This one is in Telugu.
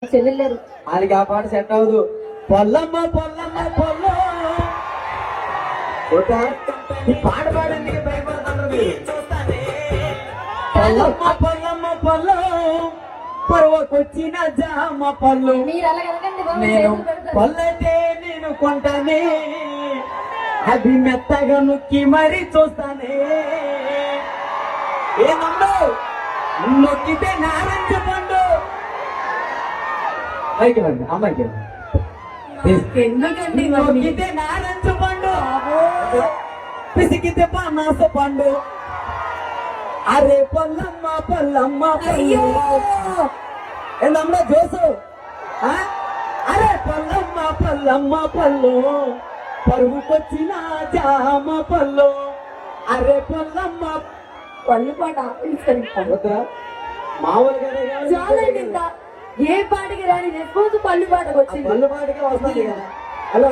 చెల్లెలేరు వాళ్ళకి ఆ పాట సెట్ అవ్వదు. పొల్లమ్మ పొల్లమ్మ పొల్లో ఈ పాట పాడేందుకు భయపడుతున్నారు మీరు. పొల్లమ్మ పొల్లమ్మ పొల్లో పరువకొచ్చిన జామ పళ్ళు మీరు అలా కలగండి బాబు, నేను చేతులు పెడతారు. పళ్ళైతే నేను కొంటానే అది మెత్తగా నొక్కి మరీ చూస్తానే. ఏమన్నా నొక్కితే నారంజ పండు పైకి రండి అమ్మాయికి ఎందుకండి మరి? నొక్కితే నారంజ పండు పిసికితే పనాస పండు. అరే పొల్లమ్మ పొల్లమ్మ అయ్యో ఏందమ్మా జోసు ఆ? అరే పొల్లమ్మ పొల్లమ్మ పళ్ళు పరుగుకొచ్చిన జామ పళ్ళు. అరే పొల్లమ్మ పళ్ళు పాట వద్దా? మామూలుగానే కాదు. చాలండి ఇంకా ఏ పాటకి రాని రెస్పాన్స్ పళ్ళు పాటకు వచ్చింది. పళ్ళు పాటకే వస్తుంది కదా. హలో